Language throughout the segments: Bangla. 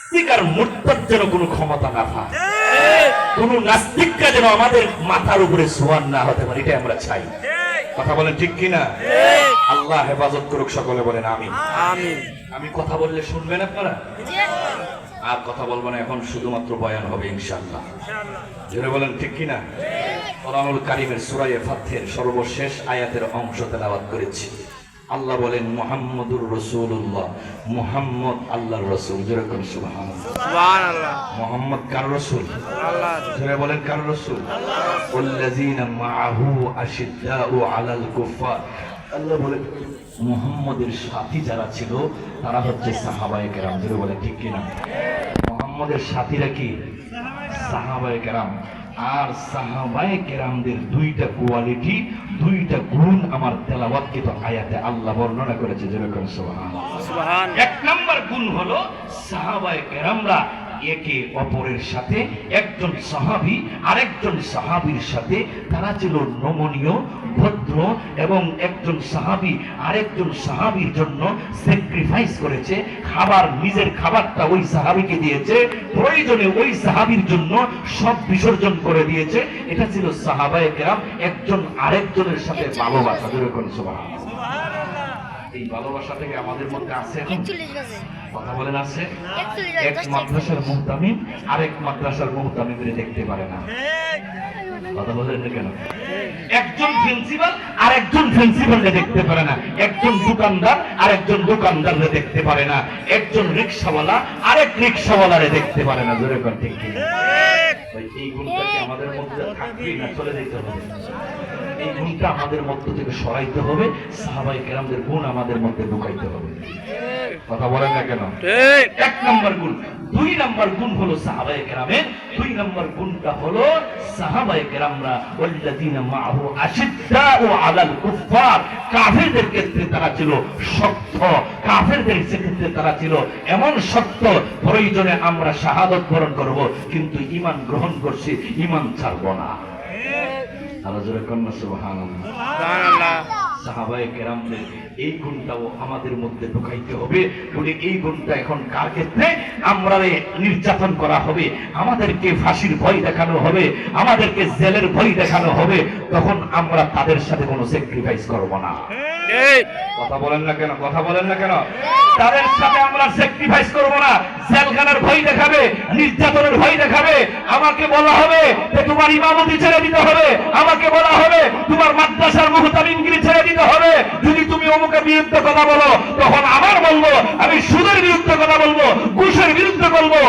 নাস্তিক আর মুরতাদ যেন কোনো ক্ষমতা না পায়, কোন নাস্তিকরা যেন আমাদের মাথার উপরে সোয়ান না হতে পারে, এটা আমরা চাই। কথা বলেন ঠিক কিনা? আল্লাহ হেফাজত করুক, সকলে বলেন আমিন। আমি কথা বললে শুনবেন আপনারা? আর কথা বলবো না, এখন শুধুমাত্র বয়ান হবে ইনশাআল্লাহ। জোরে বলেন ঠিক কিনা? কোরআনুল কারীমের সূরা ফাতহের সর্বশেষ আয়াতের অংশ তেলাওয়াত করেছি। আল্লাহ বলেন মুহাম্মাদুর রাসূলুল্লাহ, মুহাম্মদ আল্লাহর রাসূল। জোরে বলেন সুবহানাল্লাহ। মুহাম্মদ কার রাসূল? আল্লাহর। জোরে বলেন কার রাসূল? ওয়াল্লাযীনা মাআহু আশিদ্দাউ আলাল কুফার। আল্লাহ বলেন মুহাম্মদের সাথী যারা ছিল তারা হচ্ছে সাহাবায়ে কেরাম। জোরে বলেন ঠিক কিনা? মুহাম্মদের সাথীরা কি? সাহাবায়ে কেরাম। আর সাহাবায়ে কেরামদের দুইটা কোয়ালিটি, দুইটা গুণ আমার তেলাওয়াতকৃত আয়াতে আল্লাহ বর্ণনা করেছে। যেরকম সুবহান। এক নাম্বার গুণ হলো সাহাবায়ে কেরামরা একে অপরের সাথে, একজন সাহাবী আরেকজন সাহাবীর সাথে তারা ছিল নমনীয়, ভদ্র, এবং একজন সাহাবী আরেকজন সাহাবীর জন্য স্যাক্রিফাইস করেছে। খাবার, নিজের খাবারটা ওই সাহাবীকে দিয়েছে, প্রয়োজনে ওই সাহাবীর জন্য সব বিসর্জন করে দিয়েছে। এটা ছিল সাহাবায়ে কেরাম একজন আরেকজনের সাথে ভালোবাসা। যেরকম সুবহানাল্লাহ। এই ভালোবাসা থেকে আমাদের মধ্যে আছে এখন? কথা বলেন আছে? এক মাদ্রাসার মুহতামিম আরেক মাদ্রাসার মুহতামিমরে দেখতে পারে না। কথা বলেন না কেন? একজন প্রিন্সিপাল আর একজন প্রিন্সিপালকে দেখতে পারে না, একজন দোকানদার আর একজন দোকানদারকে দেখতে পারে না, একজন রিকশাওয়ালা আরেক রিকশাওয়ালারে দেখতে পারে না। জোরে কথা ঠিক কি? এই গুণটা কি আমাদের মধ্যে থাকবে না চলে যেতে হবে? এই গুণটা আমাদের মধ্য থেকে সরাইতে হবে, সাহাবায়ে কেরামদের গুণ আমাদের মধ্যে ঢুকাইতে হবে। কথা বলেন না কেন? এক নম্বর গুণ। দুই নম্বর গুণ হলো সাহাবায়ে কেরামের, দুই নম্বর গুণটা হলো সাহাবায়ে কেরামরা ওয়াল্লাযীনা মাআহু আশিদ্দাউ আলাল কুফার। কাফেরদের ক্ষেত্রে তারা ছিল শক্ত, কাফেরদের ক্ষেত্রে তারা ছিল এমন শক্ত, প্রয়োজনে আমরা শাহাদাত বরণ করব, কিন্তু ঈমান গ্রহণ করছি, ঈমান ছাড়ব না। সাহাবায়ে কেরামদের এই গুণটাও আমাদের মধ্যে ঢুকাইতে হবে। বলে এই গুণটা এখন কার ক্ষেত্রে? আমরা নির্যাতন করা হবে, আমাদেরকে ফাঁসির ভয় দেখানো হবে, আমাদেরকে জেলের ভয় দেখানো হবে, তখন আমরা তাদের সাথে কোনো স্যাক্রিফাইস করব না। কথা বলেন না কেন? কথা বলেন না কেন? তাদের সাথে আমরা স্যাক্রিফাইস করব না। জেলখানার ভয় দেখাবে, নির্যাতনের ভয় দেখাবে, আমাকে বলা হবে যে তোমার ইমামতি ছেড়ে দিতে হবে, আমাকে বলা হবে তোমার মাদ্রাসার মুহতামিমগিরি ছেড়ে দিতে হবে। যদি তুমি অমুকের বিরুদ্ধে কথা বলো, তখন আমার বলবো আমি সুদের বিরুদ্ধে কথা বলবো, ঘুষের বিরুদ্ধে বলবো,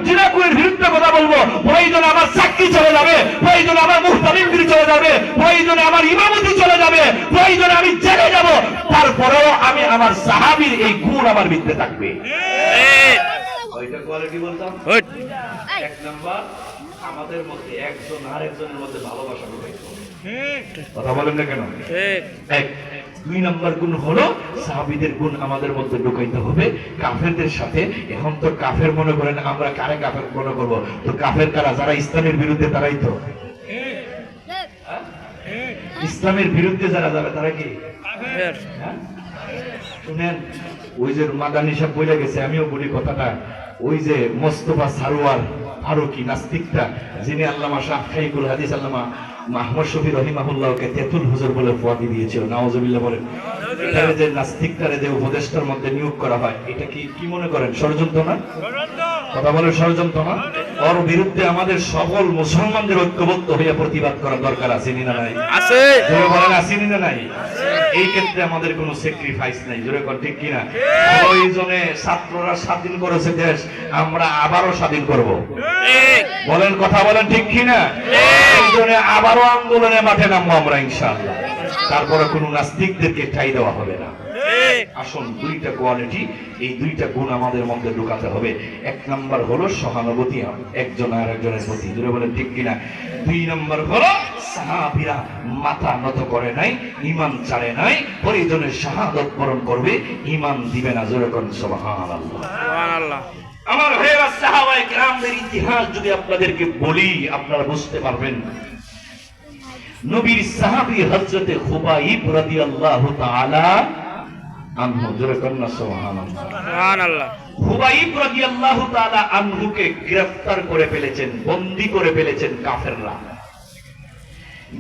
জিনাকুরের বিরুদ্ধে কথা বলবো। প্রয়োজনে আমার চাকরি চলে যাবে, প্রয়োজনে আমার মুহতামিমগিরি চলে যাবে, প্রয়োজনে আমার ইমামতি চলে যাবে, প্রয়োজনে আমি জেলে যাব, তারপরেও আমি আমার সাহাবীর এই গুণ আমার ভিতরে থাকবে। ওইটা কোয়ালিটি বলতাম। এক নাম্বার, আমাদের মধ্যে একজন আরেকজনের মধ্যে ভালোবাসা ঢুকাইতে হবে। কথা বলেন না কেন? এক। দুই নাম্বার গুণ হলো সাহাবীদের গুণ আমাদের মধ্যে ঢুকাইতে হবে কাফেরদের সাথে। এখন তো কাফের মনে করেন, আমরা কারে কাফের মনে করবো? তো কাফের কারা? যারা ইসলামের বিরুদ্ধে, তারাই তো। ইসলামের বিরুদ্ধে যারা যাবে তারা কি? শুনেন, ওই যে মাদানী সাহেব বলে গেছে, আমিও বলি কথাটা, ওই যে মোস্তফা সারোয়ার ফারুকি নাস্তিকটা, যিনি আল্লামা শাইখুল হাদিস আল্লামা মাহমুদ শফি রহিমাহুল্লাহকে তেতুল হুজুর বলে উপাধি দিয়েছিল, নাউজুবিল্লাহ বলেন। এখানে যে নাস্তিকটারে যে উপদেষ্টার মধ্যে নিয়োগ করা হয়, এটা কি মনে করেন ষড়যন্ত্র না? কথা বলেন ষড়যন্ত্র না? ওর বিরুদ্ধে আমাদের সকল মুসলমানদের ঐক্যবদ্ধ হয়ে প্রতিবাদ করার দরকার আছে না নাই? আছে। জোরে বলেন আছে না নাই? এই ক্ষেত্রে আমাদের কোনো স্যাক্রিফাইস নাই। জোরে কর ঠিক কিনা? প্রয়োজনে ছাত্ররা স্বাধীন করেছে দেশ, আমরা আবারও স্বাধীন করব। বলেন, কথা বলেন ঠিক কিনা? প্রয়োজনে আবারও আন্দোলনে মাঠে নামবো আমরা ইনশাআল্লাহ। তারপরে কোনো নাস্তিকদেরকে ঠাঁই দেওয়া হবে না। আসুন, দুইটা কোয়ালিটি, এই দুইটা গুণ আমাদের মধ্যে ঢুকাতে হবে। এক নাম্বার হলো সহানুভূতি একজন আর একজনের প্রতি। জোরে বলেন ঠিক কিনা? দুই নাম্বার হলো সাহাবীরা মাথা নত করে নাই, ঈমান ছাড়ে নাই, প্রয়োজনে শাহাদাত বরণ করবে, ঈমান দিবে না। জোরে কোন সুবহানাল্লাহ। সুবহানাল্লাহ। আমার ভাইয়েরা, সাহাবায়ে কেরামদের ইতিহাস যদি আপনাদেরকে বলি, আপনারা বুঝতে পারবেন। নবীর সাহাবী হযরতে খুবাইব রাদিয়াল্লাহু তাআলা আনহু, জোরে কন্যা সুবহানাল্লাহ। সুবহানাল্লাহ। হুবাইব রাদিয়াল্লাহু তাআলা আনহুকে গ্রেফতার করে ফেলেছেন, বন্দী করে ফেলেছেন কাফেররা।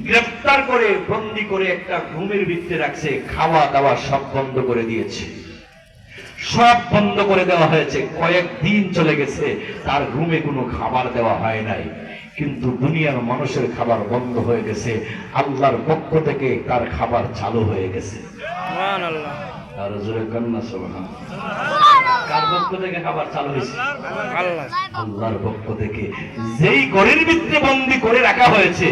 গ্রেফতার করে বন্দী করে একটা রুমের ভিতরে রাখছে, খাওয়া দাওয়া সব বন্ধ করে দিয়েছে, সব বন্ধ করে দেওয়া হয়েছে। কয়েকদিন চলে গেছে, তার রুমে কোনো খাবার দেওয়া হয় নাই, কিন্তু দুনিয়ার মানুষের খাবার বন্ধ হয়ে গেছে, আল্লাহর পক্ষ থেকে তার খাবার চালু হয়ে গেছে। সুবহানাল্লাহ। আর জোরে কন্যা সুবহানাল্লাহ। কার পক্ষ থেকে খাবার চালু হয়েছে? আল্লাহ। আল্লাহর পক্ষ থেকে। যেই ঘরের ভিতরে বন্দী করে রাখা হয়েছে,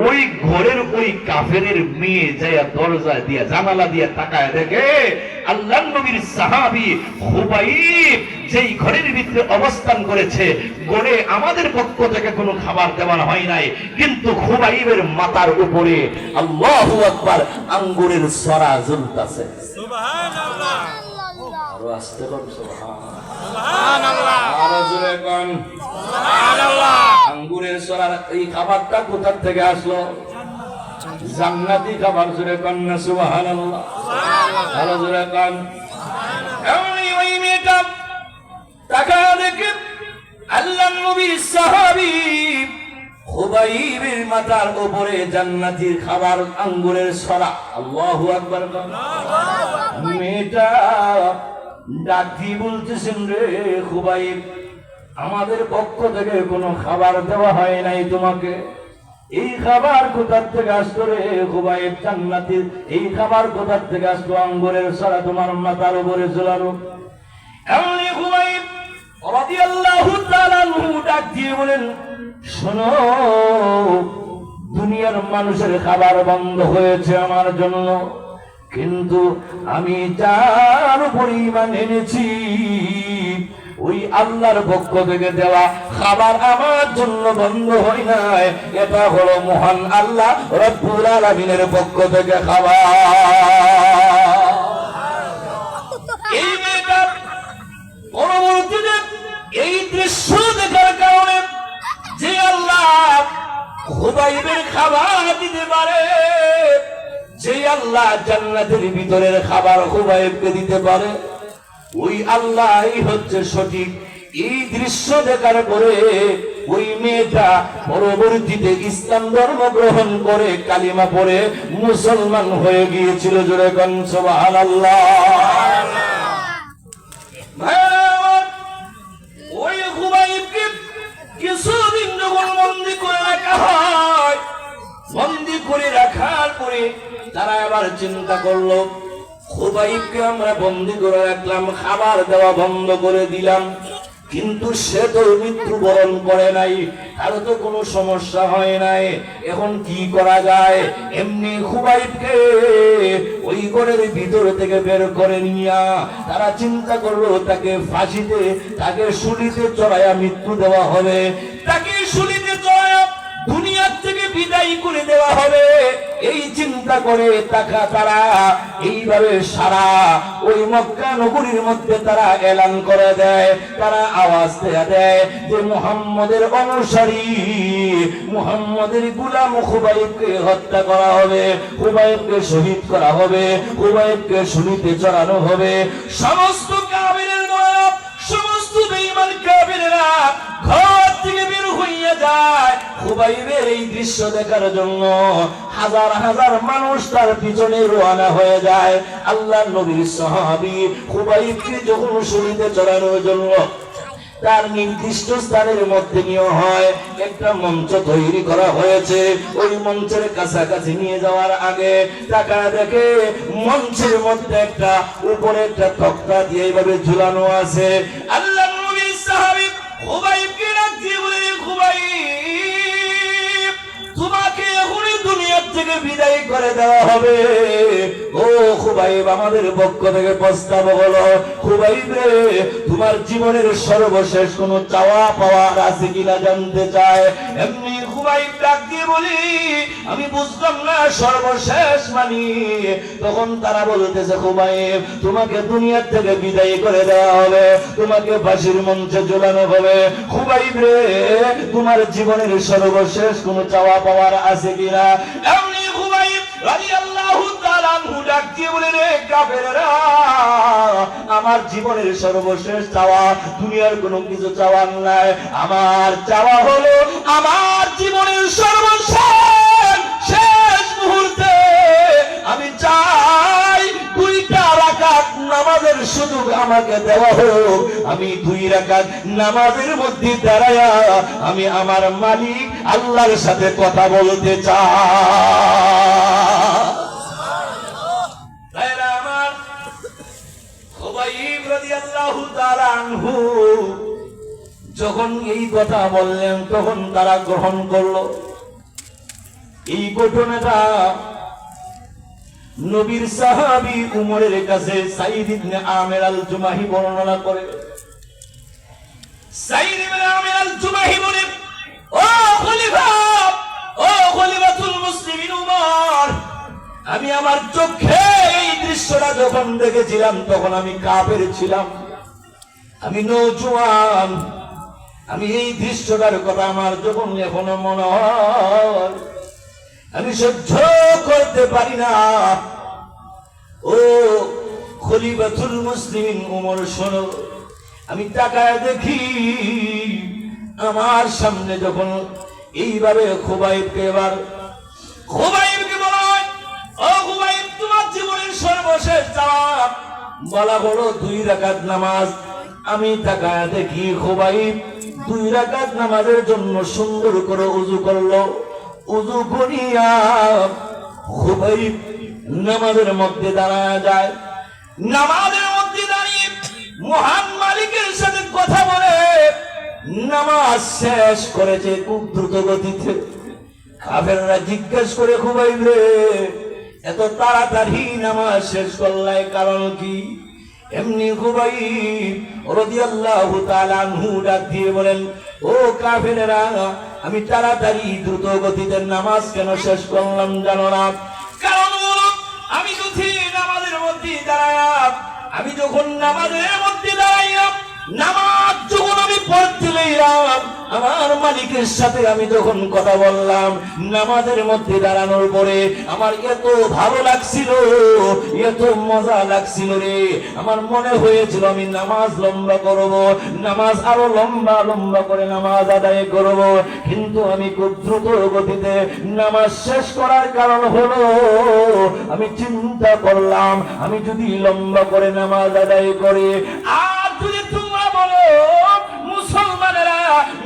ওই ঘরের ওই কাফেরের মেয়ে যায় দরজা দিয়া জানালা দিয়া তাকায় দেখে আল্লাহর নবীর সাহাবী হুবাইব যেই ঘরের ভিতরে অবস্থান করেছে, ঘরে আমাদের পক্ষ থেকে কোনো খাবার দেওয়া হয় নাই, কিন্তু হুবাইবের মাথার উপরে আল্লাহু আকবার আঙ্গুরের সরা ঝুলতাছে। সুবহানাল্লাহ। আরো আসতে পারো সুবহানাল্লাহ। সুবহানাল্লাহ। আরো জোরে কোন সুবহানাল্লাহ। আঙ্গুরের সরার এই খাবারটা কোথা থেকে আসলো? জান্নাতি খাবার, জোরে কোন না সুবহানাল্লাহ। আরো জোরে কোন। এমনি ওই মেয়েটা টাকা দেখে আল্লাহর নবীর সাহাবী হুবাইবের মাথার উপরে জান্নাতির খাবার আঙ্গুরের সরা। আল্লাহু আকবার। মেয়েটা ডাক দিয়ে বলতেছেন, রে হুবাইব, আমাদের পক্ষ থেকে কোনো খাবার দেওয়া হয় নাই তোমাকে, এই খাবার কোথার থেকে আসলো রে হুবাইব? জান্নাতের এই খাবার কোথার থেকে আসলো? আঙ্গুরের সরা তোমার মাথার উপরে ঝোলানো। এমনি হুবাইব রাদিয়াল্লাহু তাআলা আনহু ডাক দিয়ে বলেন, শোনো, দুনিয়ার মানুষের খাবার বন্ধ হয়েছে আমার জন্য, কিন্তু আমি যার উপর ঈমান এনেছি ওই আল্লাহর পক্ষ থেকে দেওয়া খাবার আমার জন্য বন্ধ হয় নাই। এটা হলো মহান আল্লাহ রব্বুল আলামিনের পক্ষ থেকে খাবার। এই মেয়েটা পরবর্তীতে এই দৃশ্য দেখার কারণে যে আল্লাহ হুবাইবের খাবার দিতে পারে, যে আল্লাহ জান্নাতের ভিতরের খাবার হুবাইবকে দিতে পারে, ওই আল্লাহই হচ্ছে সঠিক। এই দৃশ্য দেখার পরে ওই মেয়েটা পরবর্তীতে ইসলাম ধর্ম গ্রহণ করে কালিমা পড়ে মুসলমান হয়ে গিয়েছিল। জোরে কোন সুবহানাল্লাহ। ওই হুবাইবকে কিছুদিন যখন বন্দী করে রাখা হয়, বন্দী করে রাখার পরে তারা আবার চিন্তা করলো, হুবাইবকে আমরা বন্দী করে রাখলাম, খাবার দেওয়া বন্ধ করে দিলাম, কিন্তু সে তো মৃত্যুবরণ করে নাই, তারও তো কোনো সমস্যা হয় নাই, এখন কি করা যায়? এমনি হুবাইবকে ওই ঘরের ভিতর থেকে বের করে নিয়া তারা চিন্তা করলো তাকে ফাঁসিতে, তাকে শুলিতে চড়াইয়া মৃত্যু দেওয়া হবে, তাকে শুলিতে চড়াইয়া দুনিয়ার থেকে বিদায় করে দেওয়া হবে। এই চিন্তা করে তারা এইভাবে সারা ওই মক্কা নগরীর মধ্যে তারা এলান করে দেয়, তারা আওয়াজ দেয় যে মুহাম্মদের অনুসারী, মুহাম্মদের গোলাম হুবাইবকে হত্যা করা হবে, হুবাইবকে শহীদ করা হবে, হুবাইবকে শুলিতে চড়ানো হবে। সমস্ত কাফিরের দল, সমস্ত বেঈমান কাফিররা ঘর থেকে বের হইয়া যায় হুবাইবের এই দৃশ্য দেখার জন্য। হাজার হাজার মানুষ তার পিছনে রওনা হয়ে যায়। আল্লাহর নবীর সাহাবী হুবাইবকে যখন শুলিতে চড়ানোর জন্য তার নির্দিষ্ট স্থানের মধ্যে নিয়ে হয়, একটা মঞ্চ তৈরি করা হয়েছে। ওই মঞ্চের কাছাকাছি নিয়ে যাওয়ার আগে টাকা দেখে মঞ্চের মধ্যে একটা উপরে একটা তক্তা দিয়ে এইভাবে ঝুলানো আছে। আল্লাহর নবীর সাহাবী হুবাইবকে ডাক দিয়ে বলে, হুবাইব, তোমাকে এখনই দুনিয়ার থেকে বিদায় করে দেওয়া হবে। ও হুবাইব, আমাদের পক্ষ থেকে প্রস্তাব হলো, হুবাইব রে, তোমার জীবনের সর্বশেষ কোনো চাওয়া পাওয়া আছে কিনা জানতে চায়। এমনি হুবাইব ডাক দিয়ে বলি, আমি বুঝলাম না সর্বশেষ মানি। তখন তারা বলতেছে, হুবাইব, তোমাকে দুনিয়ার থেকে বিদায় করে দেওয়া হবে, তোমাকে ফাঁসির মঞ্চে ঝুলানো হবে। হুবাইব রে, তোমার জীবনের সর্বশেষ কোনো চাওয়া পাওয়ার আছে কিনা? এমনি হুবাইব রাদিয়াল্লাহু তাআলা আনহু ডাক দিয়ে বলেন, রে কাফেররা, আমার জীবনের সর্বশেষ চাওয়া দুনিয়ার কোনো কিছু চাওয়ার নাই। আমার চাওয়া হলো আমার জীবনের সর্বশেষ শেষ মুহূর্তে আমি চাই 2টা রাকাত নামাজের সুযোগ আমাকে দেওয়া হোক। আমি 2 রাকাত নামাজের মধ্যে দাঁড়ায়া আমি আমার মালিক আল্লাহর সাথে কথা বলতে চাই। ভাইরা আমার, খুবাইব রাদিয়াল্লাহু তাআলা আনহু যখন এই কথা বললেন তখন তারা গ্রহণ করলো। এই ঘটনাটা নবীর সাহাবী উমরের কাছে সাঈদ ইবনে আমির আল জুমাহি বর্ণনা করে। সাঈদ ইবনে আমির আল জুমাহি বলে, ও খলিফা, ও খলিফাতুল মুসলিমিন উমর, আমি আমার চোখে এই দৃশ্যটা যখন দেখেছিলাম তখন আমি কাফের ছিলাম, আমি নওজোয়ান। আমি এই দৃশ্যটার কথা আমার যখন এখনো মনে হয় আমি সহ্য করতে পারি না। ও খলিফাতুল মুসলিমিন উমর, শোনো, আমি তাকায় দেখি আমার সামনে যখন এইভাবে খুবাইবকে বলা হয়, ও খুবাইব, তোমার জীবনের সর্বশেষ চাওয়া বলা হলো 2 রাকাত নামাজ। আমি তাকায় দেখি খুবাইব 2 রাকাত নামাজের জন্য সুন্দর করে ওযু করলো। ওযু করিয়া খুবাইব নামাজের মধ্যে দাঁড়ায় যায়। নামাজের মধ্যে দাঁড়িয়ে মহান মালিকের সাথে কথা বলে নামাজ শেষ করেছে খুব দ্রুত গতিতে। কাফেররা জিজ্ঞেস করে, খুবাইব রে, এত তাড়াতাড়ি নামাজ শেষ করলাই, কারণ কি? এমনি খুবাইব রাদিয়াল্লাহু তাআলা আনহু ডাক দিয়ে বলেন, ও কাফেররা, আমি তাড়াতাড়ি দ্রুত গতিতে নামাজ কেন শেষ করলাম জানো না? কারণ হলো আমি যখন নামাজের মধ্যে দাঁড়াইলাম, নামাজ যখন আমি পড়তে লাগলাম, আমার মালিকের সাথে আমি যখন কথা বললাম, নামাজের মধ্যে দাঁড়ানোর পরে আমার এত ভালো লাগছিল, এত মজা লাগছিল রে, আমার মনে হয়েছিল আমি নামাজ লম্বা করব, নামাজ আরো লম্বা লম্বা করে নামাজ আদায় করব। কিন্তু আমি খুব দ্রুত গতিতে নামাজ শেষ করার কারণ হলো আমি চিন্তা করলাম আমি যদি লম্বা করে নামাজ আদায় করি, আর যদি তোমরা বলো মুসলমানেরা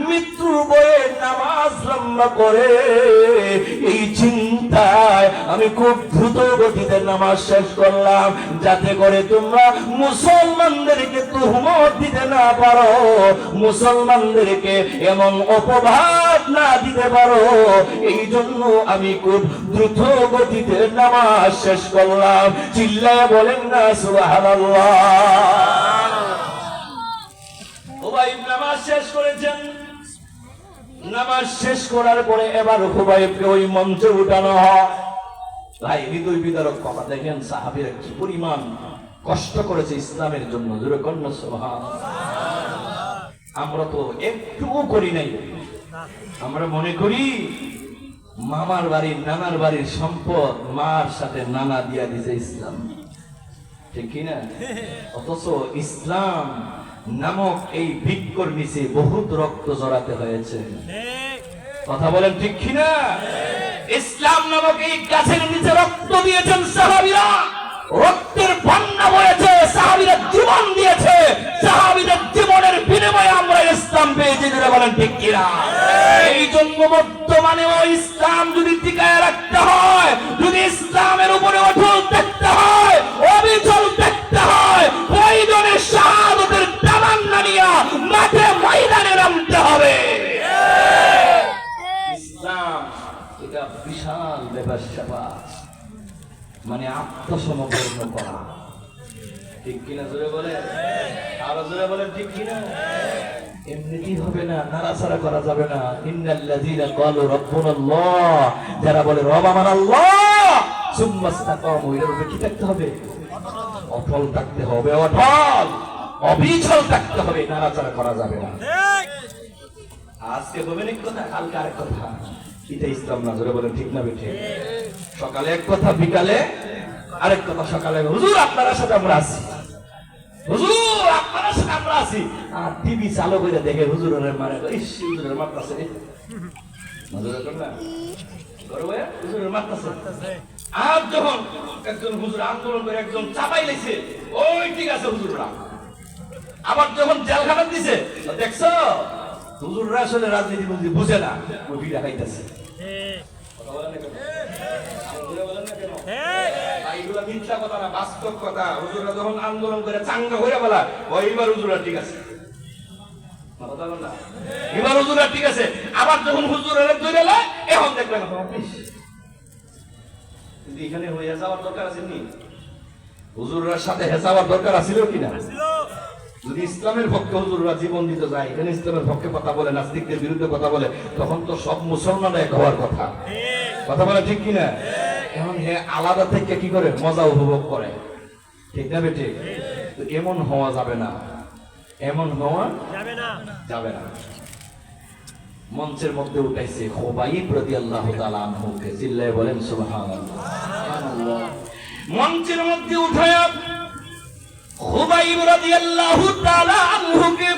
মৃত্যু বয়ে নামাজ লম্বা করে, এই চিন্তায় আমি খুব দ্রুত গতিতে নামাজ শেষ করলাম, যাতে করে তোমরা মুসলমানদেরকে তুহমত দিতে না পারো, মুসলমানদেরকে এমন অপবাদ না দিতে পারো। এই জন্য আমি খুব দ্রুত গতিতে নামাজ শেষ করলাম। চিল্লায় বলেন না সুবহানাল্লাহ। খুবাইব নামাজ শেষ করেছেন। নামাজ শেষ করার পরে এবার খুবাইবকে ওই মঞ্চে উঠানো হয়। ভাই, হৃদয় বিদারক কথা, দেখেন সাহাবীরা কি পরিমাণ কষ্ট করেছে ইসলামের জন্য। জোরে কন্যা সুবহানাল্লাহ। আমরা তো একটুও করি নাই। আমরা মনে করি মামার বাড়ির নানার বাড়ির সম্পদ মার সাথে নানা দিয়া দিছে ইসলাম, ঠিক কিনা? অথচ ইসলাম নামক এই বৃক্ষর নিচে বহুত রক্ত জড়াতে হয়েছে। কথা বলেন ঠিক কিনা? ইসলাম নামক এই গাছের নিচে রক্ত দিয়েছেন সাহাবীরা, রক্তের বন্যা বয়েছে, সাহাবীরা জীবন দিয়েছে, সাহাবীদের জীবনের বিনিময়ে আমরা ইসলাম পেয়েছি। বলেন ঠিক কিনা? এই জন্য বর্তমানে ইসলাম যদি টিকায় রাখতে হয়, যদি ইসলামের উপরে অটল থাকতে হয়, অবিচল থাকতে হয়, প্রয়োজনে শাহাদাতের তামান্না নিয়ে মাঠে ময়দানে নামতে হবে। ইসলাম এটা বিশাল ব্যাপার স্যাপার, মানে আত্মসমর্পণ করা, ঠিক কিনা? জোরে বলে, আরো জোরে বলেন ঠিক কিনা? এমনিতেই হবে না, নাড়াচাড়া করা যাবে না। ইন্নাল্লাযীনা ক্বালু রাব্বুনাল্লাহ, যারা বলে রব আমার আল্লাহ, সুম্মা ইসতাকামু, এর উপরে কি থাকতে হবে? অটল থাকতে হবে, অটল অবিচল থাকতে হবে, নাড়াচাড়া করা যাবে না। আজকে বলবেন এক কথা, কালকে আরেক কথা। এটা ইসলাম না। জোরে বলেন ঠিক না বেঠিক? সকালে এক কথা, বিকালে আরেক কথা। সকালে হুজুর আপনার সাথে আমরা আছি, হুজুর আপনার সাথে আমরা আছি, আর টিভি চালু করে দেখে হুজুরের মারে, ইস হুজুরের মারতাছে, হুজুরের না হুজুরের মারতাছে। আর যখন একজন হুজুর আন্দোলন করে একজন চাপাই লাইছে, ওই ঠিক আছে হুজুররা। আবার যখন জেলখানা দিছে, দেখছো হুজুররা আসলে রাজনীতি বুঝে না, ওই বিড়া খাইতেছে। কথা বলেন না কেন? বলেন না কেন? এইগুলা মিথ্যা কথা না, বাস্তব কথা। হুজুররা যখন আন্দোলন করে চাঙ্গা হয়ে বলা, ওইবার হুজুররা ঠিক আছে, কথা বলেন না, এবার হুজুররা ঠিক আছে। আবার যখন হুজুরের ধরে এলো, এখন দেখবেন কিন্তু এখানে হয়ে যাওয়ার দরকার আছে নি? হুজুরের সাথে হেসাবার দরকার আছিল কিনা? যদি ইসলামের পক্ষে হুজুররা জীবন দিতে যায়, এখানে ইসলামের পক্ষে কথা বলে, নাস্তিকদের বিরুদ্ধে কথা বলে, তখন তো সব মুসলমান এক হওয়ার কথা। কথা বলে ঠিক কিনা? এখন হে আলাদা থেকে কি করে মজা উপভোগ করে, ঠিক না বেটে? তো এমন হওয়া যাবে না, এমন হওয়া যাবে না। মঞ্চের মধ্যে উঠাইছে খুবাইব রাদিয়াল্লাহু তাআলা আনহুকে, চিল্লায়ে বলেন সুবহানাল্লাহ। মঞ্চের মধ্যে উঠায়া খুবাইব রাদিয়াল্লাহু তাআলা আনহুকে,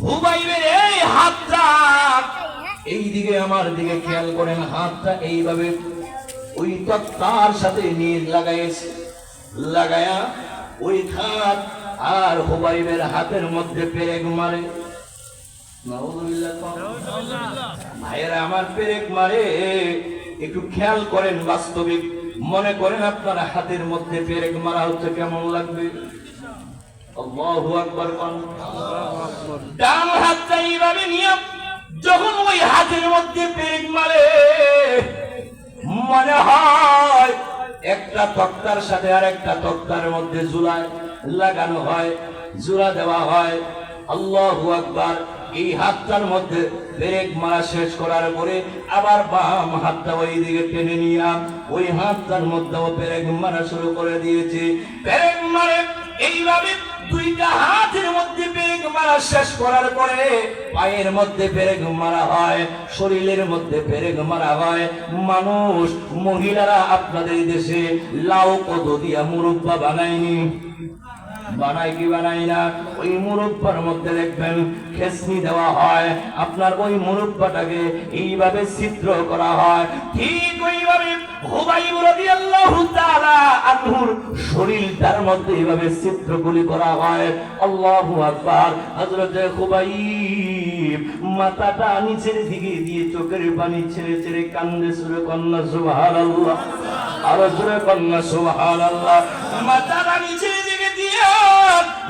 খুবাইবের এই হাতটা এই দিকে আমার দিকে খেয়াল করেন, হাতটা এইভাবে ওই তক্তার সাথে নিয়ে লাগাইছে, লাগায়া ওই হাত আর খুবাইবের হাতের মধ্যে পেরেক মারে। ভাইয়েরা আমার পেরেক মারে, একটু খেয়াল করেন, বাস্তবিক মনে করেন আপনার হাতের মধ্যে পেরেক মারা হচ্ছে, কেমন লাগবে? আল্লাহু আকবার। ডান হাতটা এইভাবে নিয়ে যখন ওই হাতের মধ্যে পেরেক মারে, মনে হয় একটা তক্তার সাথে আর একটা তক্তার মধ্যে জুলায় লাগানো হয়, জোড়া দেওয়া হয়। আল্লাহু আকবার। এই হাতটার মধ্যে পেরেক মারা শেষ করার পরে আবার বাম হাতটা ওই দিকে টেনে নিয়ে ওই হাতটার মধ্যেও পেরেক মারা শুরু করে দিয়েছে। পেরেক মারে এইভাবে দুইটা হাতের মধ্যে পেরেক মারা শেষ করার পরে পায়ের মধ্যে পেরেক মারা হয়, শরীরের মধ্যে পেরেক মারা হয়। মানুষ, মহিলারা আপনাদের দেশে লাউ কদু দিয়া মুরব্বা বানায়নি? বানায় কি বানাই না? ওই মুরব্বার মধ্যে দেখবেন খেসনি দেওয়া হয়, আপনার ওই মুরব্বাটাকে এইভাবে ছিদ্র করা হয়। ঠিক ওইভাবে খুবাইব রাদিয়াল্লাহু তাআলা আনহুর শরীরটার মধ্যে এইভাবে ছিদ্রগুলি করা হয়। আল্লাহু আকবার। হযরত খুবাইব মাথাটা নিচের দিকে দিয়ে চোখের পানি ছেড়ে ছেড়ে কান্দে, সুরে কন্যা সুবহানাল্লাহ, আরো জোরে কন্যা সুবহানাল্লাহ। মাথাটা নিচের দিকে দিয়ে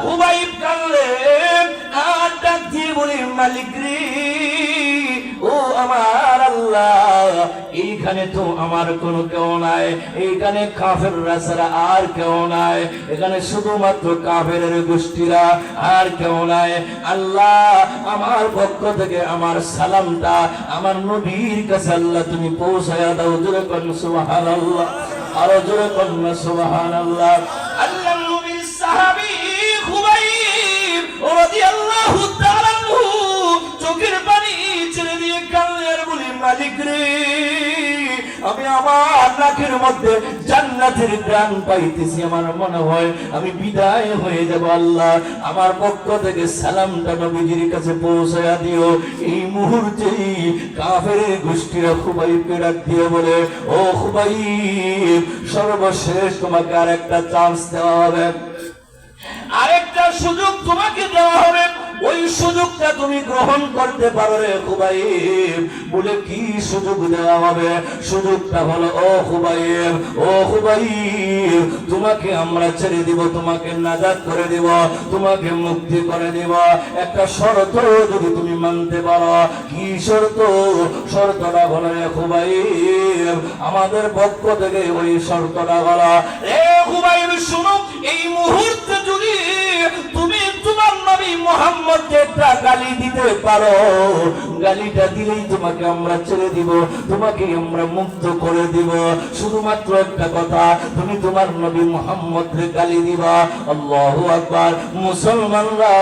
খুবাইব কাঁদলেন, আর ডাক দিয়ে বলে, মালিক রে, ও আমার আল্লাহ, এইখানে তো আমার কোনো কেউ নাই, এইখানে কাফেররা ছাড়া আর কেউ নাই, এখানে শুধুমাত্র কাফেরের গোষ্ঠীরা, আর কেউ নাই। আল্লাহ, আমার পক্ষ থেকে আমার সালামটা আমার নবীর কাছে আল্লাহ তুমি পৌঁছায়া দাও। জোরে কন্যা সুবহানাল্লাহ, আরো জোরে কন্যা সুবহানাল্লাহ। আল্লাহ নবীর সাহাবী খুবাইব রাদিয়াল্লাহু তাআলা আনহু চোখের পানি ছেড়ে দিয়ে কান্নার বলে, মালিক রে, আমি আমার নাকের মধ্যে জান্নাতের ঘ্রাণ পাইতেছি, আমার মনে হয় আমি বিদায় হয়ে যাব। আল্লাহ, আমার পক্ষ থেকে সালামটা নবীজির কাছে পৌঁছায়া দিও। এই মুহূর্তেই কাফেরের গোষ্ঠীরা খুবাইবকে ডাক দিয়ে বলে, ও খুবাইব, সর্বশেষ তোমাকে আরেকটা চান্স দেওয়া হবে, আরেকটা সুযোগ তোমাকে দেওয়া হবে, ওই সুযোগটা তুমি গ্রহণ করতে পারো রে খুবাইব। বলে, কি সুযোগ দেওয়া হবে? সুযোগটা হলো, ও খুবাইব, ও খুবাইব, তোমাকে আমরা ছেড়ে দিব, তোমাকে নাজাত করে দিব, তোমাকে মুক্তি করে দিব, একটা শর্ত যদি তুমি মানতে পারো। কি শর্ত? শর্তটা হলো রে খুবাইব, আমাদের পক্ষ থেকে ওই শর্তটা হলো, রে খুবাইব শুনো, এই মুহূর্তে যদি তুমি তোমার নবী মুহাম্মদকে একটা গালি দিতে দিতে পারো, গালিটা দিলেই তোমাকে আমরা ছেড়ে দিব, তোমাকে আমরা মুক্ত করে দিব। শুধুমাত্র একটা কথা, তুমি তোমার নবী মুহাম্মদকে গালি দিবা। আল্লাহু আকবার। মুসলমানরা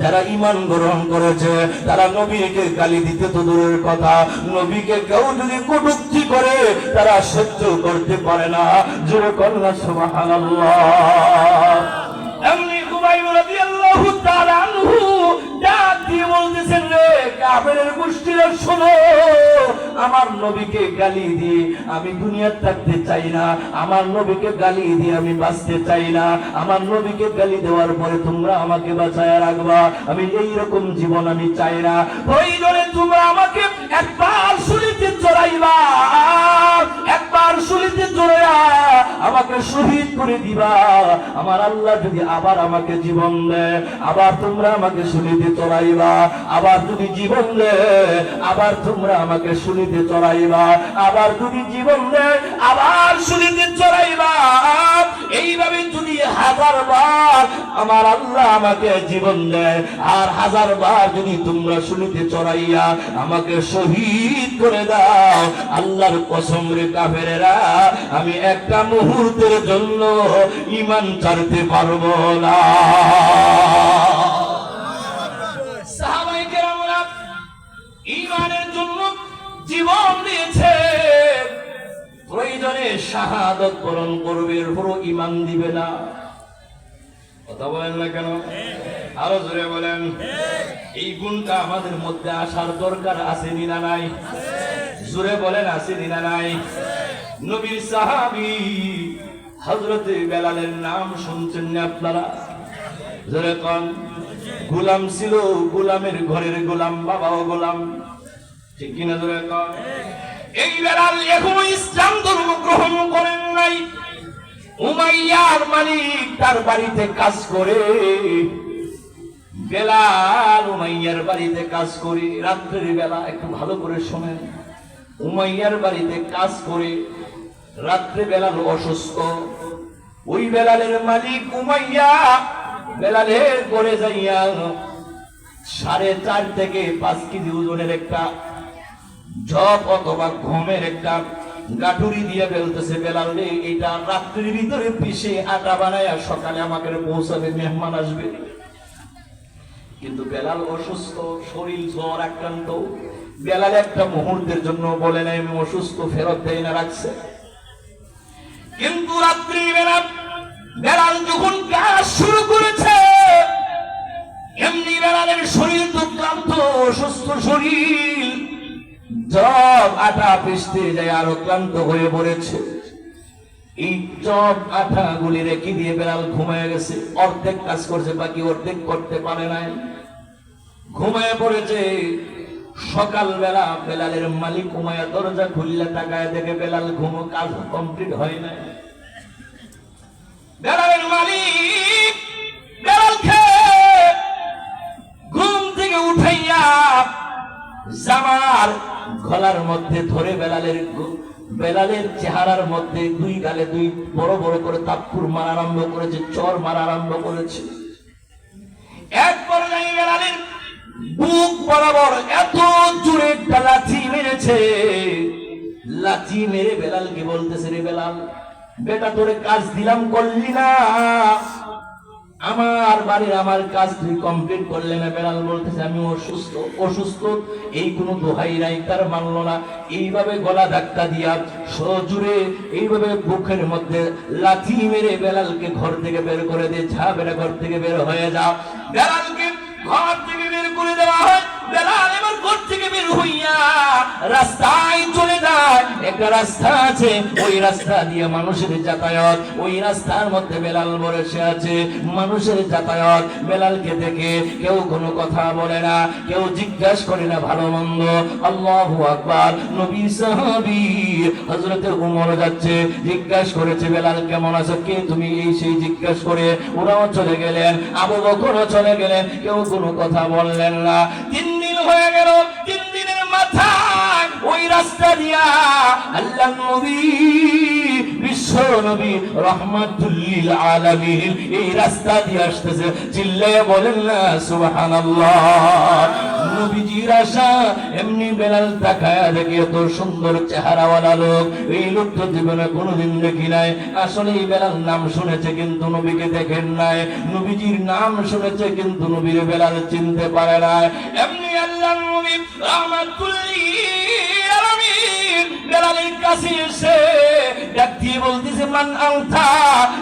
যারা ঈমান গ্রহণ করেছে তারা নবীকে গালি দিতে তো দূরের কথা, নবীকে কেউ যদি কটূক্তি করে তারা সহ্য করতে পারে না। জোরে কন্যা সুবহানাল্লাহ। এমনি খুবাইব রাদিয়াল্লাহু তাআলা আনহু ডাক দিয়ে বলতেছেন, রে কাফেরের গোষ্ঠীরা শোনো, আমার নবীকে গালি দিয়ে আমি দুনিয়ার থাকতে চাই না, আমার নবীকে গালি দিয়ে আমি বাঁচতে চাই না, আমার নবীকে গালি দেওয়ার পরে তোমরা আমাকে বাঁচায় রাখবা, আমি এই রকম জীবন আমি চাই না। প্রয়োজনে তোমরা আমাকে একবার শুলিতে চড়াইবা, একবার শুলিতে চড়াইয়া আমাকে শহীদ করে দিবা। আমার আল্লাহ যদি আবার আমাকে জীবন দেয়, আবার তোমরা আমাকে শুলিতে চড়াইবা, আবার যদি জীবন দেয় আবার তোমরা আমাকে শুলিতে চড়াইবা, আবার যদি জীবন দেয় আবার শুলিতে চড়াইবা। এইভাবে যদি 1000 বার আমার আল্লাহ আমাকে জীবন দেয়, আর 1000 বার যদি তোমরা শুলিতে চড়াইয়া আমাকে শহীদ করে দাও, আল্লাহর কসম রে কাফেরেরা, আমি একটা মুহূর্তের জন্য ঈমান ছাড়তে পারবো না। সাহাবায়ে কেরামরা ঈমানের জন্য জীবন দিয়েছে, প্রয়োজনে শাহাদাত বরণ করবে, এরপরও ঈমান দিবে না। কথা বলেন না কেন? আরো জোরে বলেন। এই গুণটা আমাদের মধ্যে আসার দরকার আছে না নাই? জোরে বলেন, আছে না নাই? নবীর সাহাবী হযরতে বেলালের নাম শুনছেন না আপনারা? জোরে কোন? গোলাম ছিল, গোলামের ঘরের গোলাম, বাবাও গোলাম, ঠিক কিনা? জোরে কোন? এই বেলাল এখনো ইসলাম ধর্ম গ্রহণ করেন নাই। উমাইয়ার মালিক তার বাড়িতে কাজ করে, বেলাল উমাইয়ার বাড়িতে কাজ করে রাত্রের বেলা। একটু ভালো করে শোনেন, উমাইয়ার বাড়িতে কাজ করে রাত্রে বেলাল অসুস্থ। ওই বেলালের মালিক উমাইয়া বেলালের করে যাইয়া 4.5 থেকে 5 কেজি ওজনের একটা জব অথবা গমের একটা গাঠুরি দিয়ে ফেলতেছে, বেলাল রে এটা রাত্রির ভিতরে পিষে আটা বানায় সকালে আমাকে পৌঁছাবে, মেহমান আসবে। কিন্তু বেলাল অসুস্থ, শরীর জ্বর আক্রান্ত। বেলাল একটা মুহূর্তের জন্য বলে নাই আমি অসুস্থ, ফেরত দেয় না, রাখছে। কিন্তু রাত্রি বেলা বেলাল যখন কাজ শুরু করেছে, এমনি বেলালের শরীর তো ক্লান্ত, অসুস্থ শরীর, জব আটা পিষতে যায় আরো ক্লান্ত হয়ে পড়েছে। এই জব আটা গুলি রেখে দিয়ে বেলাল ঘুমায় গেছে। অর্ধেক কাজ করছে, বাকি অর্ধেক করতে পারে নাই, ঘুমায় পড়েছে। সকালবেলা বেলালের মালিক উমাইয়া দরজা খুললে তাকায় দেখে বেলাল ঘুমো, কাজ কমপ্লিট হয় নাই। বেলালের মালিক বেলালকে ঘুম থেকে উঠাইয়া জামার গলার মধ্যে ধরে বেলালের চেহারার মধ্যে 2 গালে 2 বড় বড় করে তাপ্পুর মারা আরম্ভ করেছে, চর মারা আরম্ভ করেছে। এক পর্যায়ে বেলালের বুক বরাবর এত জোরে একটা লাথি মেরেছে, লাথি মেরে বেলালকে বলতেছে, রে বেলাল বেটা তোরে কাজ দিলাম করলি না, আমার বাড়ির আমার কাজ তুই কমপ্লিট করলে না। বেলাল বলতেছে আমি অসুস্থ, অসুস্থ এই কোনো দোহাই নাই, তার মানলো না। এইভাবে গলা ধাক্কা দিয়া সজোরে এইভাবে বুকের মধ্যে লাথি মেরে বেলালকে ঘর থেকে বের করে দিয়ে, যা বেটা ঘর থেকে বের হয়ে যাও। বেলালকে ঘর থেকে বের করে দেওয়া হয়। বেলাল এবার ঘর থেকে বের হইয়া রাস্তায় চলে যায়। একটা রাস্তা আছে, ওই রাস্তা দিয়ে মানুষের যাতায়াত, ওই রাস্তার মধ্যে বেলাল বসে আছে, মানুষের যাতায়াত। বেলালকে দেখে কেউ কোনো কথা বলে না, কেউ জিজ্ঞাসা করে না ভালো মন্দ। আল্লাহু আকবার। নবী সাহাবী হযরতে উমর যাচ্ছে, জিজ্ঞাসা করেছে বেলাল কেমন আছো, কে তুমি, এই সেই জিজ্ঞাসা করে ওরাও চলে গেলেন, আবু বকরও চলে গেলেন, কেউ কোনো কথা বললেন না। 3 দিন হয়ে গেল। 3 দিনের মাথায় ওই রাস্তা দিয়া আল্লাহর নবী, বিশ্ব নবী রাহমাতুল লিল আলামিন এই রাস্তা দিয়ে আসতেছে। চিল্লায়ে বলেন না সুবহানাল্লাহ। নবীজির আশা। এমনি বেলাল তাকায়া দেখে এত সুন্দর চেহারাওয়ালা লোক, এই লোক তো জীবনে কোনোদিন দেখি নাই। আসলে এই বেলাল নাম শুনেছে কিন্তু নবীকে দেখেন নাই, নবীজির নাম শুনেছে কিন্তু নবীর বেলাল চিনতে পারে না। এমনি আল্লাহর নবী রাহমাতুল লিল আলামিন বেলালের কাছে এসে ডাক দিয়ে বলতেছে, মান আনতা,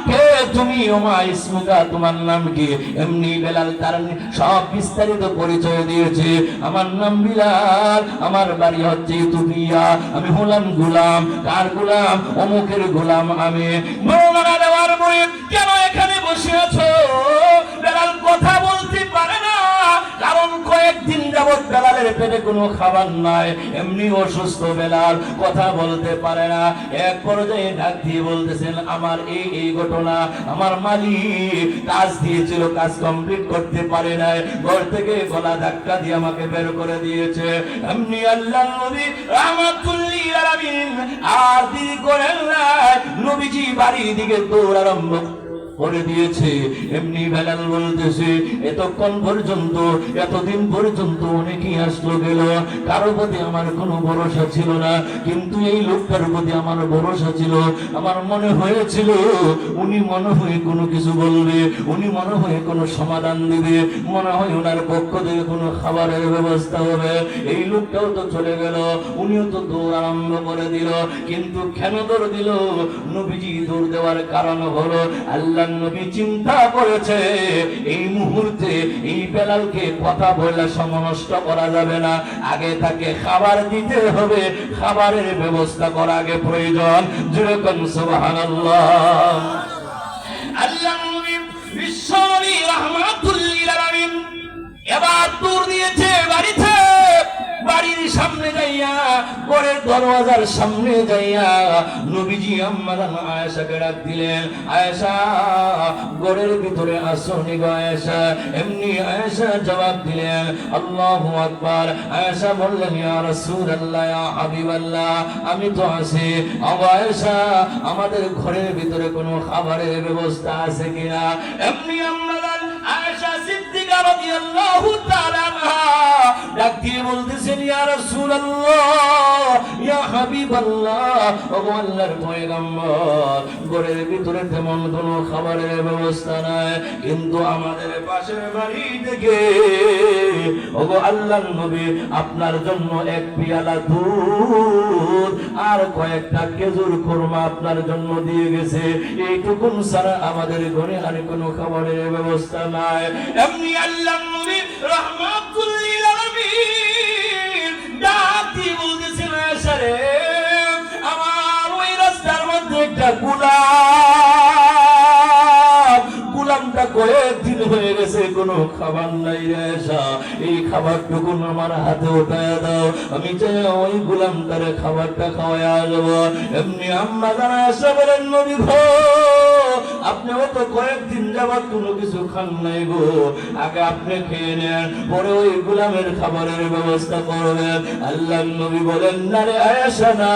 হে তুমি, ওমা ইসমুকা, তোমার নাম কি? এমনি বেলাল তার সব বিস্তারিত পরিচয় দিয়েছে। আমার নাম বিলাল, আমার বাড়ি হচ্ছে ইথিওপিয়া, আমি হলাম গোলাম। কার গোলাম? অমুকের গোলাম আমি। বর্ণনা দেওয়ার পরে, কেন এখানে বসে আছো? বেলাল কথা বলতে পারে না, কারণ কয়েকদিন যাবত বেলালের পেটে কোনো খাবার নাই। এমনি অসুস্থ বেলাল, কথা বলতে পারে না। এক পর্যায়ে ডাক দিয়ে বলতেছেন, আমার এই ঘটনা, আমার মালিক কাজ দিয়েছিল, কাজ কমপ্লিট করতে পারে নাই, ঘর থেকে গলা ধাক্কা দিয়ে আমাকে বের করে দিয়েছে। এমনি আল্লাহর নবী রাহমাতুল লিল আলামিন আর দেরি করেন না, নবীজি বাড়ির দিকে দৌড় আরম্ভ করে দিয়েছে। এমনি বেলাল বলতেছে, এতক্ষণ পর্যন্ত, এতদিন পর্যন্ত অনেকেই আসলো গেল, কারো প্রতি আমার কোনো ভরসা ছিল না, কিন্তু এই লোকটার প্রতি আমার ভরসা ছিল। আমার মনে হয়েছিল উনি মনে হয় কোনো কিছু বলবে, উনি মনে হয় কোনো সমাধান দিবে, মনে হয় ওনার পক্ষ থেকে কোনো খাবারের ব্যবস্থা হবে। এই লোকটাও তো চলে গেল, উনিও তো দৌড় আরম্ভ করে দিল। কিন্তু কেন দৌড় দিল? নবীজি দৌড় দেওয়ার কারণ হলো, আল্লাহ নবী চিন্তা করেছে এই মুহূর্তে এই বেলালকে কথা বলে সময় নষ্ট করা যাবে না, আগে তাকে খাবার দিতে হবে, খাবারের ব্যবস্থা করা আগে প্রয়োজন। যেরকম সুবহানাল্লাহ। আল্লাহ নবী বিশ্বনবী রাহমাতুল লিল আলামিন এবার দৌড় দিয়েছে বাড়িতে। বাড়ির সামনে যাইয়া, ঘরের দরওয়াজার সামনে যাইয়া নবীজি আম্মা আয়েশাকে ডাক দিলেন, আয়েশা, ঘরের ভিতরে আসো নি গো আয়েশা। এমনি আয়েশা জবাব দিলেন, আল্লাহু আকবার। আয়েশা বললেন, ইয়া রাসূলুল্লাহ, ইয়া হাবিবাল্লাহ, আমি তো আছি। আয়েশা, আমাদের ঘরের ভিতরে কোনো খাবারের ব্যবস্থা আছে কিনা? এমনি আম্মা আয়েশা সিদ্দিকা রাদিয়াল্লাহু তাআলা আনহা ডাক দিয়ে বলতেছেন, ইয়া রাসূলুল্লাহ, ইয়া হাবিবাল্লাহ, ওগো আল্লাহর পয়গম্বর, ঘরের ভিতরে তেমন কোনো খাবারের ব্যবস্থা নাই, কিন্তু আমাদের পাশের বাড়ি থেকে ওগো আল্লাহর নবী আপনার জন্য এক পেয়ালা দুধ আর কয়েকটা খেজুর কুরমা আপনার জন্য দিয়ে গেছে। এইটুকুন ছাড়া আমাদের ঘরে আর কোনো খাবারের ব্যবস্থা নাই। এমনি আল্লাহর নবী রাহমাতুল লিল আলামিন ডাক দিয়ে বলতেছেন, আয়েশা রে, আমার ওই রাস্তার মধ্যে একটা গোলামটা কয়েকদিন হয়ে গেছে, কোনো খাবার নাই রে আয়েশা, এই খাবারটুকু আমার হাতে উঠায় দাও, আমি চাই ওই গোলামটারে খাবারটা খাওয়ায় আসবো। এমনি আম্মা জানা আয়েশা বলেন, নবী গো, আপনিও তো কয়েকদিন যাবত কোনো কিছু খান নাই গো, আগে আপনি খেয়ে নেন, পরে ওই গোলামের খাবারের ব্যবস্থা করবেন। আল্লাহর নবী বলেন, না রে আয়েশা, না,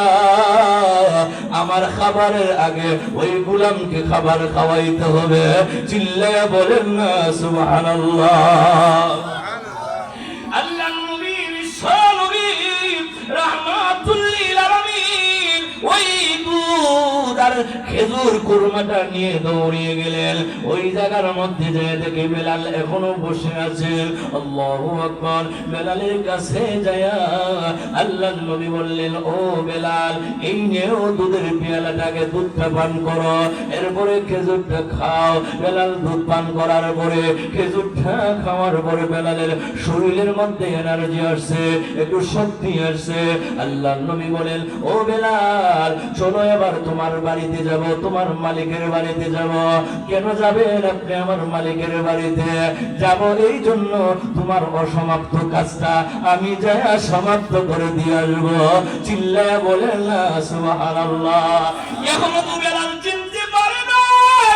আমার খাবারের আগে ওই গোলামকে খাবার খাওয়াইতে হবে। চিল্লায়া বলেন না সুবহানাল্লাহ। আল্লাহর নবী বিশ্বনবী রাহমাতুল লিল আলামিন ওই দুধ আর খেজুর কুরমাটা নিয়ে দৌড়িয়ে গেলেন। ওই জায়গার মধ্যে যেয়ে দেখে বেলাল এখনো বসে আছে। আল্লাহু আকবার। বেলালের কাছে যায়া আল্লাহর নবী বললেন, ও বেলাল, এই নেও দুধের পেয়ালাটাকে, দুধটা পান করো, এরপরে খেজুরটা খাও। বেলাল দুধ পান করার পরে, খেজুরটা খাওয়ার পরে বেলালের শরীরের মধ্যে এনার্জি আসছে, একটু শক্তি আসছে। আল্লাহর নবী বলেন, ও বেলাল, চলো এবার তোমার বাড়িতে যাব, তোমার মালিকের বাড়িতে যাব। কেন যাবেন আপনি আমার মালিকের বাড়িতে? যাব এই জন্য, তোমার অসমাপ্ত কাজটা আমি যাই সমাপ্ত করে দিয়ে আসবো। চিল্লায়া বলেন না সুবহানাল্লাহ। এখনো তো বেলাল চিনতে পারে না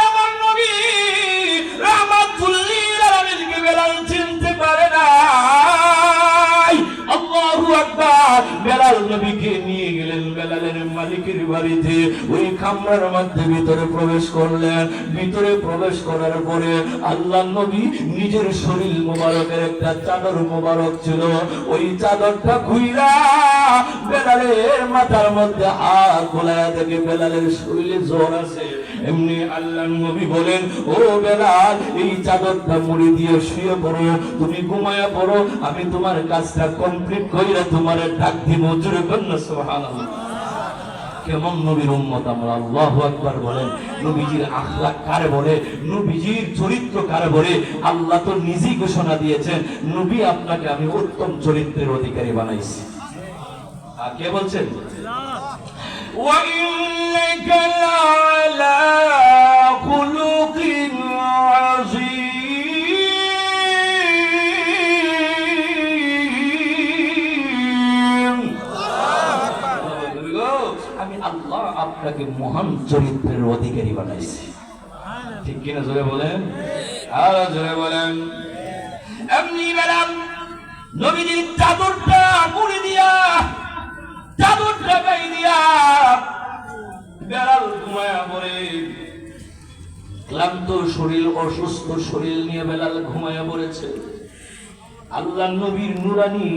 আমার নবী রাহমাতুল লিল আলামিনকে, বেলাল চিনতে পারে না। আল্লাহু আকবার। বেলাল নবীকে নিয়ে গেলেন বেলালের মালিকের বাড়িতে ওই কামরার মধ্যে ভিতরে প্রবেশ করলেন। ভিতরে প্রবেশ করার পরে আল্লাহ নবী নিজের শরীর মোবারকের একটা চাদর মোবারক ছিল, ওই চাদরটা খুইরা বেলালের মাথার মধ্যে হাত গোলায় দেখে বেলালের শরীরে জ্বর আছে। এমনি আল্লাহ নবী বলেন, ও বেলাল, এই চাদরটা মুড়ি দিয়ে শুয়ে পড়ো, তুমি ঘুমায়া পড়ো, আমি তোমার কাজটা কমপ্লিট কইরা তোমার ডাক দিব। জোরে বলুন সুবহানাল্লাহ। কেমন নবীর উম্মত আমরা! আল্লাহু আকবার বলেন। নবীজির আখলাক কারে বলে, নবীজির চরিত্র কারে বলে? আল্লাহ তো নিজেই ঘোষণা দিয়েছেন, নবী আপনাকে আমি উত্তম চরিত্রের অধিকারী বানাইছি। আর কে বলছেন? ওয়া ইন্নাকা লাআলা খুলুকিন আযীম। আমি আল্লাহ আপনাকে মহান চরিত্রের অধিকারী বানাইছি। ঠিক কিনা? জোরে বলেন, আর জোরে বলেন। এমনি বেলাল নবীজির চাদরটা মুড়ি দিয়া, চাদরটা গায়ে দিয়া বেলাল ঘুমায়া পড়ে। ক্লান্ত শরীর, অসুস্থ শরীর নিয়ে বেলাল ঘুমায়া পড়েছে। আল্লাহ নবীর নুরানি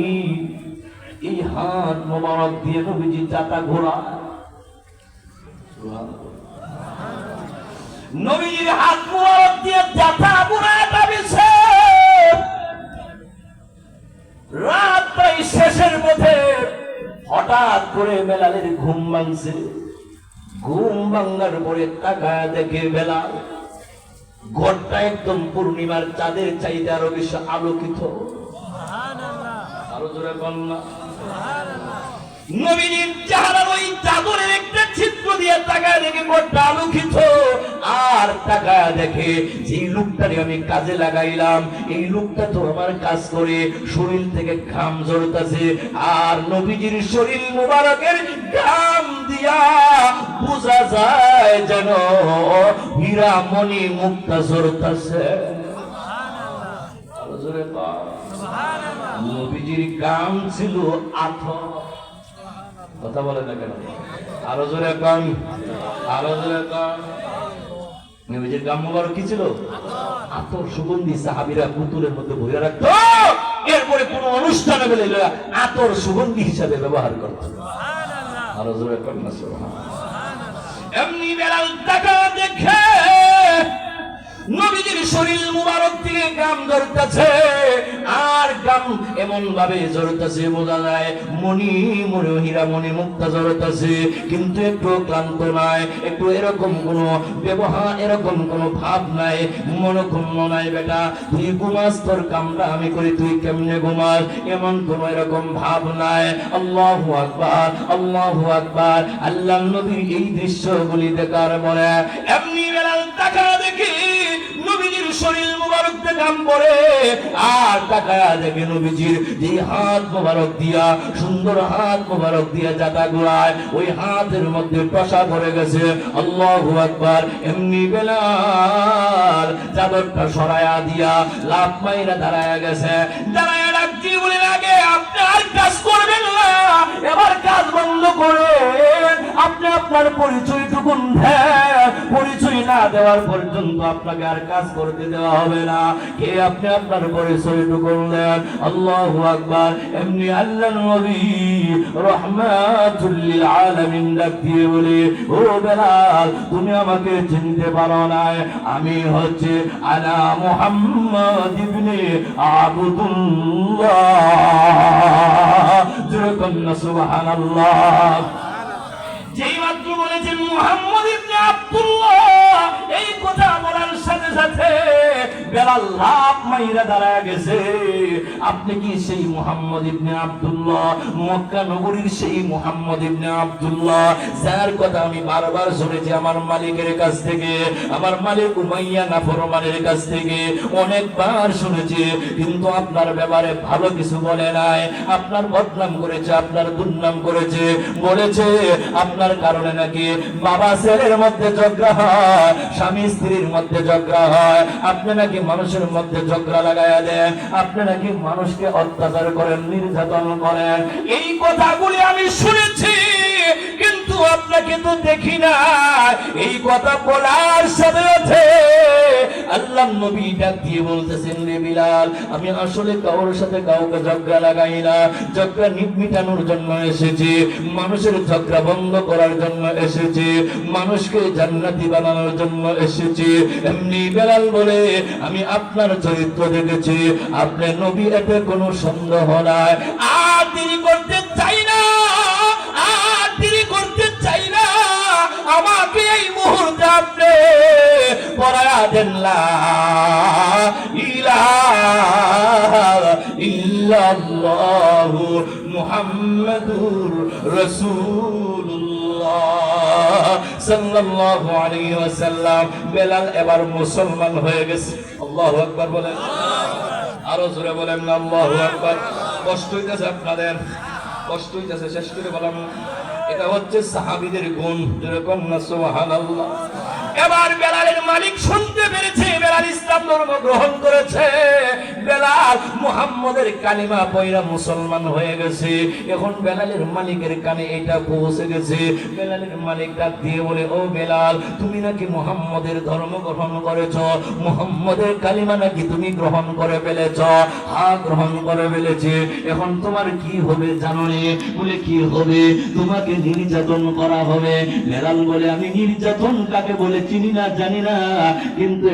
এই হাত মোবারক দিয়ে নবীজি চাতা ঘোরা, নবীজির হাত মোবারক দিয়ে চাতা ঘোরায় দাবিছে। রাত প্রায় শেষের মধ্যে হঠাৎ করে বেলালের ঘুম ভাঙছে। ঘুম ভাঙার পরে তাকায় দেখে বেলাল ঘরটা একদম পূর্ণিমার চাঁদের চাইতে আরো বেশি আলোকিত। আরো জোরে বলনা। নবীজির চেহারার ওই চাদরের একটা ছিদ্র দিয়ে তাকায় দেখে ঘরটা আলোকিত। আর তাকায় দেখে যে লোকটারে আমি কাজে লাগাইলাম, এই লোকটা তো আমার কাজ করে শরীর থেকে ঘাম ঝরতাছে। আর নবীজির শরীর মুবারকের ঘাম দিয়া বোঝা যায় যেন হীরা মণি মুক্তা ঝরতাছে। নবীজির গাম ছিল আথর। কথা বলে না কেন? আরো জোরে গান, আরো জোরে গান। নবীজির গাম মোবারক কি ছিল? আতর, সুগন্ধি। সাহাবীরা পুতুলের মধ্যে ভরে রাখতো, এরপরে কোন অনুষ্ঠানে গেলে আতর সুগন্ধি হিসাবে ব্যবহার করত। আরো জোরে গান না সুবহানাল্লাহ। এমনি বেলাল টাকা দেখে নবীজির শরীর মুবারক থেকে গাম ঝরতেছে। আর গাম এমন ভাবে ঝরতেছে বোঝা যায় মণি মনে হীরা মণি মুক্তা ঝরতেছে, কিন্তু একটু ক্লান্ত নাই, একটু এরকম কোন ব্যবহার, এরকম কোন ভাব নাই, মনোক্ষুণ্ণ নাই। বেটা তুই ঘুমাস, তোর কামটা আমি করি, তুই কেমনে ঘুমাস, এমন কোন এরকম ভাব নাই। আল্লাহু আকবার, আল্লাহু আকবার। আল্লাহ নবীর এই দৃশ্যগুলি দেখার পরে এমনি বেলাল তাকা দেখি নবীজির শরীর মুবারক গাম পড়ে। আর তাকায়া দেখে নবীজির যে হাত মুবারক দিয়া, সুন্দর হাত মুবারক দিয়া জাতা গোড়ায়, ওই হাতের মধ্যে টসা পড়ে গেছে। আল্লাহু আকবার। এমনি বেলাল চাদরটা সরায়া দিয়া লাফ মাইরা দাঁড়ায়া গেছে। দাঁড়ায়া ডাকছি বলে লাগে, আপনি আর কাজ করবেন না, এবার কাজ বন্ধ করে আপনি আপনার পরিচয়টুকু দেন। পরিচয় না দেওয়ার পর্যন্ত আপনাকে আর কাজ করতে দেওয়া হবে না। কে আপনি? আপনার পরিচয়টুকু দেন। আল্লাহু আকবার। এমনি আল্লাহ নবী রাহমাতুল লিল আলামিন ডাক দিয়ে বলে, ও বেলাল, তুমি আমাকে চিনতে পারো না? আমি হচ্ছে আনা মুহাম্মদ ইবনে আবদুল্লাহ। যেরকম না সুবহানাল্লাহ। যেই মাত্র বলেছেন মুহাম্মদ ইবনে আব্দুল্লাহ, এই কথা বলার সাথে সাথে বেলাল লাফ মাইরা দাঁড়ায় গেছে। আপনি কি সেই মুহাম্মদ ইবনে আব্দুল্লাহ, মক্কা নগরীর সেই মুহাম্মদ ইবনে আব্দুল্লাহ যার কথা আমি বারবার শুনেছি আমার মালিকের কাছ থেকে, আমার মালিক উমাইয়া নাফরমানের কাছ থেকে অনেকবার শুনেছি, কিন্তু আপনার ব্যাপারে ভালো কিছু বলে নাই। আপনার বদনাম করেছে, আপনার দুর্নাম করেছে, বলেছে আপনার কারণে নাকি বাবা ছেলের মধ্যে ঝগড়া হয়, স্বামী স্ত্রীর মধ্যে ঝগড়া হয়, আপনি নাকি মানুষের মধ্যে ঝগড়া লাগাইয়া দেন, আপনি নাকি মানুষকে অত্যাচার করেন, নির্যাতন করেন। এই কথাগুলি আমি শুনেছি, কিন্তু আপনাকে তো দেখি না। এই কথা বলার সাথে সাথে আল্লাহ নবী ডাক দিয়ে বলতেছেন, রে বিলাল, আমি আসলে কারোর সাথে কাউকে ঝগড়া লাগাই না, ঝগড়া মিটানোর জন্য এসেছি, মানুষের ঝগড়া বন্ধ করার জন্য এসেছি, মানুষকে জান্নাতি বানানোর জন্য এসেছি। এমনি বেলাল বলে, আমি আপনার চরিত্র দেখেছি, আপনি নবী, এতে কোনো সন্দেহ নাই। আর দেরি করতে চাই না, আর দেরি করতে চাই না, আমাকে এই মুহূর্তে আপনি পড়ায়া দেন লা ইলাহা ইল্লাল্লাহু মুহাম্মাদুর রাসূলুল্লাহ সাল্লাল্লাহু আলাইহি ওয়াসাল্লাম। বেলাল এবার মুসলমান হয়ে গেছে। আল্লাহু আকবার বলেন, আরো জোরে বলেন না আল্লাহু আকবার। কষ্ট হইতেছে আপনাদের, কষ্ট হইতেছে, শেষ করে বললাম। এটা হচ্ছে সাহাবীদের গুণ, যেরকম না সুবহানাল্লাহ। এবার বেলালের মালিক শুনতে পেরেছে বেলাল ইসলাম ধর্ম গ্রহণ করেছে, বেলাল মুহাম্মদের কালিমা পয়রা মুসলমান হয়ে গেছে। এখন বেলালের মালিকের কানে এটা পৌঁছে গেছে। বেলালের মালিক ডাক দিয়ে বলে, ও বেলাল, তুমি নাকি মুহাম্মদের ধর্ম গ্রহণ করেছ, মুহাম্মদের কালিমা নাকি তুমি গ্রহণ করে ফেলেছ? হ্যাঁ, গ্রহণ করে ফেলেছে। এখন তোমার কি হবে জানো রে? বলে, কি হবে? তোমাকে নির্যাতন করা হবে। বেলাল বলে, আমি নির্যাতন কাকে বলে চিনি না, জানি না, কিন্তু